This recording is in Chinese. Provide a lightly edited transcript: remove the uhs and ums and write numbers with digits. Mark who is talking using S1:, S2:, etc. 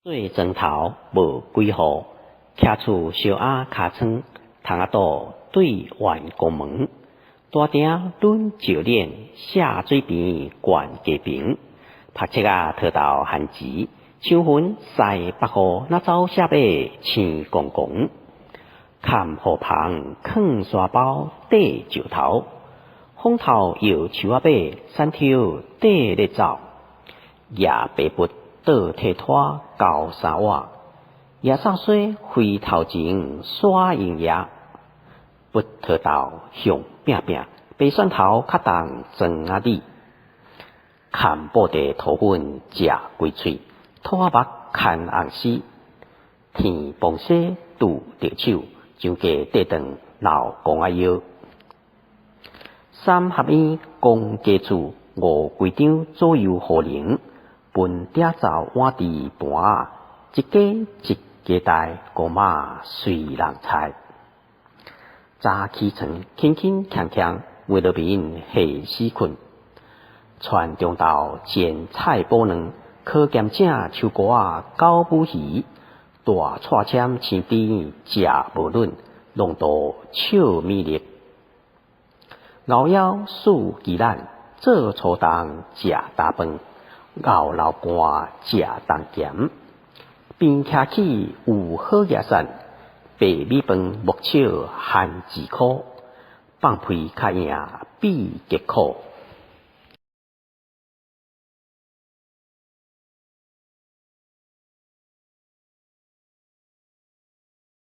S1: 做砖头无几户，徛厝小鸭尻川，窗仔岛对员公门。大鼎抡石脸，下水边灌家平。拍切讨豆番薯，抢云晒北雨，那走下马青公公。看河旁藏沙包，缀石头。风头摇树仔尾，山头缀咧走。夜白布倒铁拖，高沙瓦。夜洒水回头前，耍营夜。不讨豆向拼拼，白蒜头较重装仔里。看布袋土粉食规喙，土仔目看红丝。天崩西拄着手，上架缀长老公仔腰。三合院公家厝，五规张左右互零。分嗲灶碗伫盘，一家一家带，姑妈随人菜。早起床，轻轻锵锵，为了面下死困。传中道煎菜脯卵，烤咸正秋瓜九母鱼，大串签青边食无论，弄到笑米粒。熬腰数鸡蛋，做粗冬食大饭。熬老干食冬咸，边徛起有好野sản，白米饭木笑含2箍，放屁较赢比结苦。